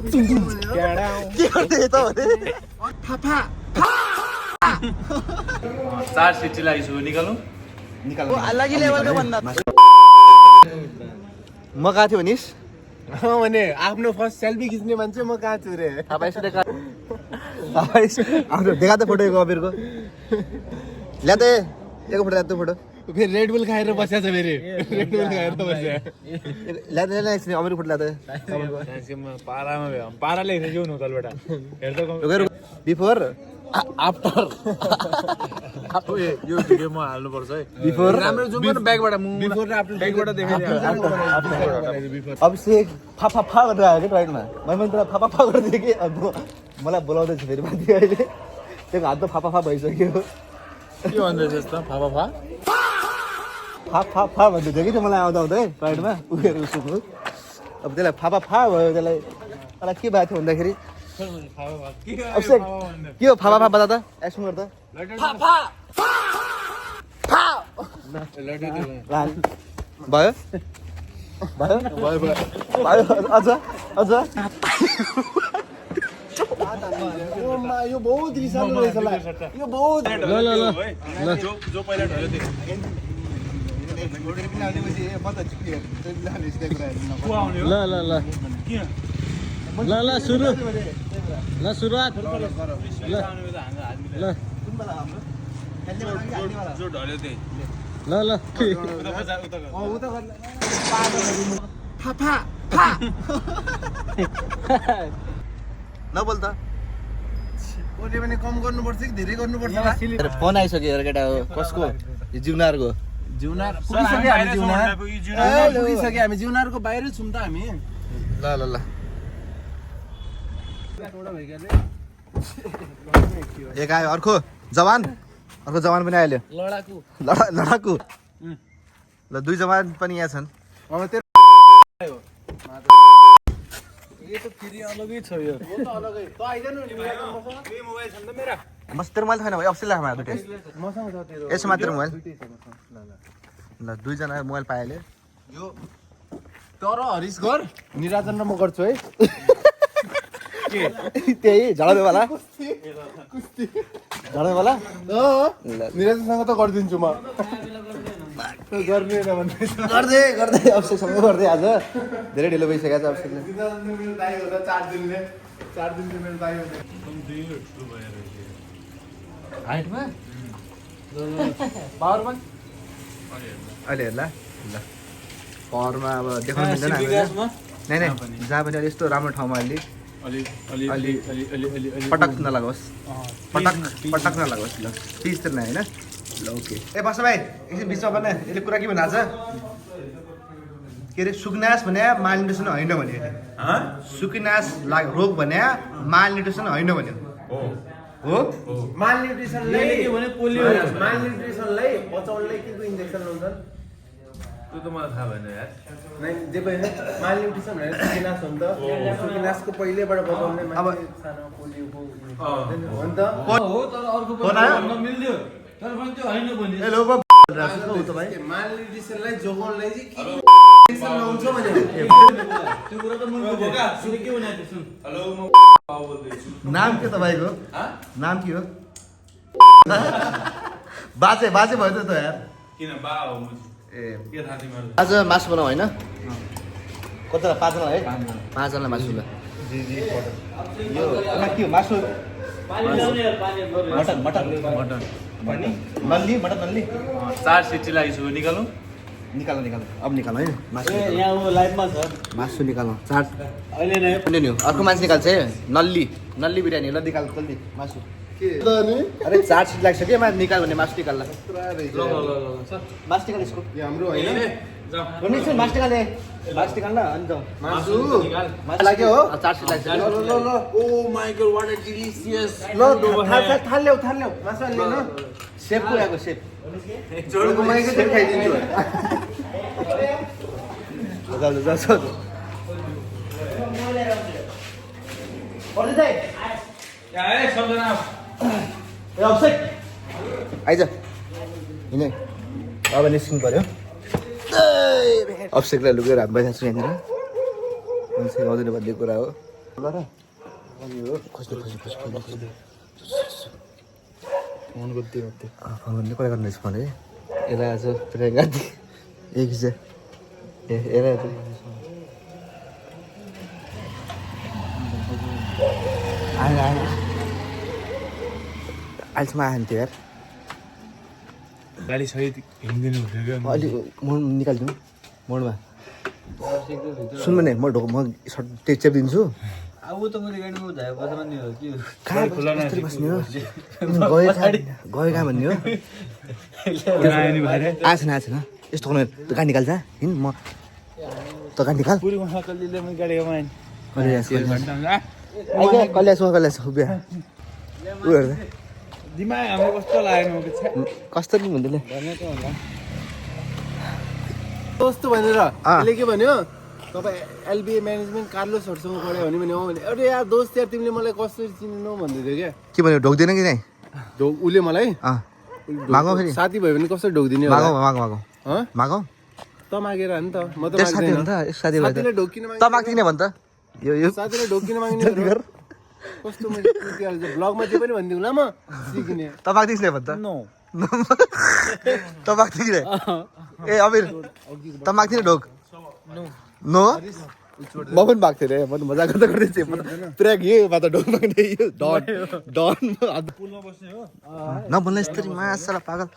के गर्दै त भने फाफा 4 सिटी लागिसक्यो निकालौँ निकाल्नु अलगै लेभलको भन्दा म कहाँ थियो भनिस् भने आफ्नो फर्स्ट सेल्फी खिच्ने मान्छे म कहाँ छु रे देखा त फोटो एक अबिरको ल्या त एको फोटो ल्या त फोटो फेरि रेड बुल खाएर बसेछ फेरि रेड बुल खाएर बस्या ल्या त एकछिन अबिरको फोटो ल्या त पारामा भयो पाराले हेर्नु न तलबाट हेर्दा बिफोर आफ्टर यो भिडियो म हाल्नु पर्छ है बिफोर राम्रो जुम गर्न ब्याकबाट बिफोर र आफ्टर ब्याकबाट देखाइदियो अभिषेक फाफा फा गरेर आयो क्या राइटमा मैले तँलाई फाफा फा गरिदिएँ कि अब मलाई बोलाउँदैछु फेरि माथि अहिले त्यो हात त फाफा फा भइसक्यो के भन्दैछस् त फाफा फा फा फा फा भन्दै थियो कि त्यो मलाई आउँदा आउँदै राइडमा उयो उसको अब त्यसलाई फाफा फा भयो त्यसलाई मलाई के भएको थियो भन्दाखेरि अभिषेक के हो फाफा फा बता त एक्सन गर त भयो भयो भयो अझ अझ यो बहुत रिसालो रहेछ यो बहुत ल जो पहिला ढल्यो त्यो ल सुरु ल सुरुवात ल जो ढल्यो त्यही ल फाफा नबोल त ओले पनि कम गर्नुपर्छ कि धेरै गर्नुपर्छ फोन आइसक्यो केटा हो कसको यो जिउनारको जिउनार पुगिसक्यो हामी जिउनार पुगिसक्यो हामी जिउनारको बाहिर छौँ त हामी ल ल ल एक आयो अर्को जवान पनि आइल्यो लडाकु ल दुई जवान पनि यहाँ छन् बस तेरो मोबाइल छैन भाइ अप्सन लाग्छ मलाई दुइटै यसो मात्र मोबाइल ल दुईजना मोबाइल पाइहाल्यो यो तर हरिश घर निराजन र म गर्छु है त्यही झडबेवाला झडबेवाला निराजनसँग त गरिदिन्छु म गर्दै अभिषेकसँग गर्दै आज धेरै ढिलो भइसकेको छ अभिषेकले हाइटमा पावरमा अहिले हेर्ला ल पावरमा अब देखाउनु मिल्दैन हामीले नै जहाँ पनि अलि यस्तो राम्रो ठाउँमा अलि पटक नलागोस् पटक नलागोस् ल प्लिज त होइन ल ओके ए बस भाइ एकछिन बिचमा भने यसले कुरा के भन्छ के अरे सुकनास भने मालन्युट्रिसन होइन भन्यो सुकनास रोग भने मालन्युट्रिसन होइन भन्यो हो मालन्युट्रिसनलाई मालन्युट्रिसनलाई बचाउनलाई के को इन्जेक्सन लाउँछन् त्यो त मलाई थाहा भएन यार जे पनि मालन्युट्रिसन भनेर सुकिनास हो नि त सुकिनासको पहिलेबाट बचाउने अब सानो पोलियोको हो नि त हो तर अर्को फोन आयो? मिल्यो तर पनि त्यो होइन भने ए लोगो मालन्युट्रिसनलाई जोगाउनलाई चाहिँ के इन्जेक्सन लाउँछ भने त्यो कुरा त मैले बोका सुने के भने त्यो सुन हेलो म बाउ बोल्दैछु नाम के तपाईँको नाम के हो बाजे भयो त यार किन बा हो म ए के थाहा तिमीहरू आज मासु बनाऊ होइन कतिजना 5 जना है 5 जना मासु ल यो के हो मासु मटन नल्ली मटन नल्ली 4 सिटी लागिसक्यो निकालौँ निकाल अब निकाल है मासु यहाँ उ लाइभमा छ मासु निकाल्नु चाट अहिले नै नि अर्को मान्छे निकाल्छ है नल्ली बिरयानी ल निकाल जल्दी मासु अरे 4 सिट लाग्छ के निकाल भने मासु निकाल्ला मासु निकाल यसको हाम्रो होइन मासु निकाल्ने मासु निकाल्न अनि जाउँ मासु लाग्यो हो 4 सिट लाग्छ ल oh my God what a delicious thal ल्याउ मासु हाल्ने न सेप को आएको सेप जोडको माइकै चाहिँ खाइदिन्छु जाऊ आइज हिँड अब निस्किनु पर्यो अभिषेकलाई लुकेर हामी बसेको छु यहाँनिर सिकाउँदैन भन्ने कुरा हो फोन गर्दै फोन गर्ने कुरा गर्नु फोन है यसलाई आज प्रियङ्का एक चाहिँ ए यसलाई अहिलेसम्म आएन थियो यार गाडी सहित हिँड्दिनु हुन्थ्यो क्या अलिक मोड निकालिदिउँ मोडमा सुन्नु नि म ढोक म चेपिदिन्छु अब त मैले गाडीमा झायो बजारमा नि हो कि कहाँ बस्ने हो गयो कहाँ भन्ने हो आएछन् यस्तो गर्नु गाडी निकाल्छ हिँड म त गाडी निकाल पुरी महाकालीले मैले गाडीमा आएँ कल्यास बिहा उ हेर्दा दिमाग हाम्रो कस्तो लागेन कस्तो नि भन्दैले कस्तो भनेर अहिले के भन्यो तपाईँ एलबिए म्यानेजमेन्ट कार्लोसहरूसँग पढ्यो भने हो भने अरे यार दोस्त यार तिमीले मलाई कसरी चिन्नु भन्दै थियो क्या के भन्यो ढोक्दैन कि नै उसले मलाई मागौ फेरि साथी भयो भने कसरी ढोकिदिने मागौ त मागेर नि त म त साथी हो नि त साथीलाई ढोकिन त माग्दिन भन् त यो साथीलाई ढोकिन माग्ने कस्तो मैले ब्लगमा जे पनि भनिदिउँ ल म सिकिने त माग्दिस् नै भन् त त माग्थि कि ए अमिर त माग्थि ढोक नो म पनि भएको थिएँ रे म त मजा गर्दा गर्दै थिएँ पुरा यो त ढोक माग्ने यो डन पुलमा बस्ने हो नभन्दा यस्तरी मासला पागल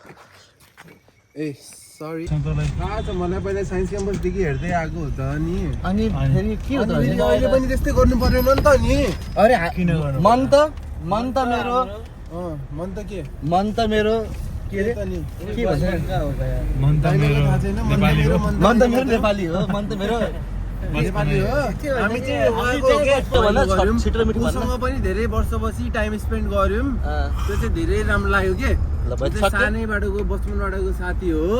ए सरी आज मलाई पहिला साइन्स क्याम्पसदेखि हेर्दै आएको हो त नि अनि फेरि के हो त अहिले पनि त्यस्तै गर्नु परेन नि त नि अरे मन त मेरो मन त के मन त मेरो के रे के भन्छ मन त मेरो नेपाली हो मन त मेरो नेपाली हो हामी चाहिँ उसँग पनि धेरै वर्षपछि टाइम स्पेन्ड गर्यौँ त्यो चाहिँ धेरै राम्रो लाग्यो के सानैबाटको बचपनबाटको साथी हो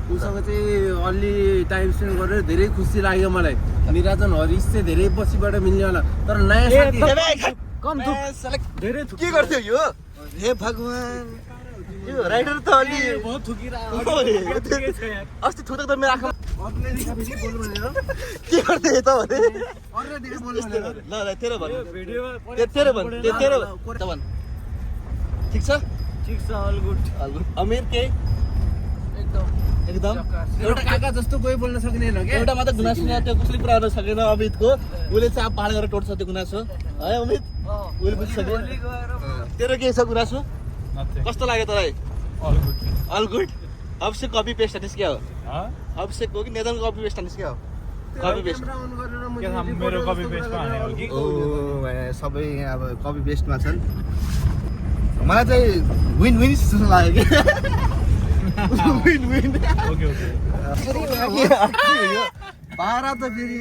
उसँग चाहिँ अलि टाइम स्पेन्ड गरेर धेरै खुसी लाग्यो मलाई निराजन हरिश चाहिँ धेरै पछिबाट मिल्नेवाला तर नयाँ साथी के गर्थ्यो यो हे भगवान यो राइडर त अलि अस्ति थुक्दा त मेरो आँखा के गर्थ्यो त भने ल तेरो भन ठिक छ अल गुड अमिर के एकदम एउटा काका जस्तो कोही बोल्न सक्दैन क्या एउटा मात्र गुनासो त्यो कसैले कुरा गर्न सकेन अमितको उसले चाहिँ अब पाहाड गरेर टोट्छ त्यो गुनासो है अमित उसले बुझिसक्यो तेरो के छ गुनासो कस्तो लाग्यो तँलाई अल गुड अब से कपी पेस्ट हानिस् क्या हो अब से को कि नेदन कपी पेस्ट हानिस् क्या हो कपी पेस्ट मेरो कपी पेस्टमा हाने हो कि ओ सबै अब कपी पेस्टमा छन् मलाई चाहिँ विन विन जस्तो लाग्यो कि विन विन ओके पारा त फेरि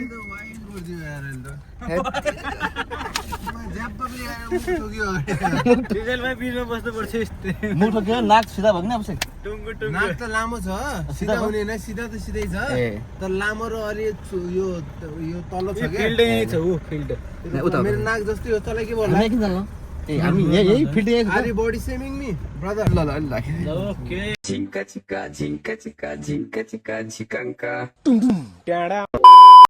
मुख ठोक्यो नाक सिधा भयो नि अब नाक त लामो छ सिधा हुने होइन सिधा त सिधै छ तर लामो र अलि यो तल छ क्या मेरो नाक जस्तै हो तँलाई के भन्नु हामी यही field are you body shaming me brother ल अलि लाग्यो ओके झिङ्का चिका झिङ्का चिका झिङ्का चिका झिकाङ्का ट्याडा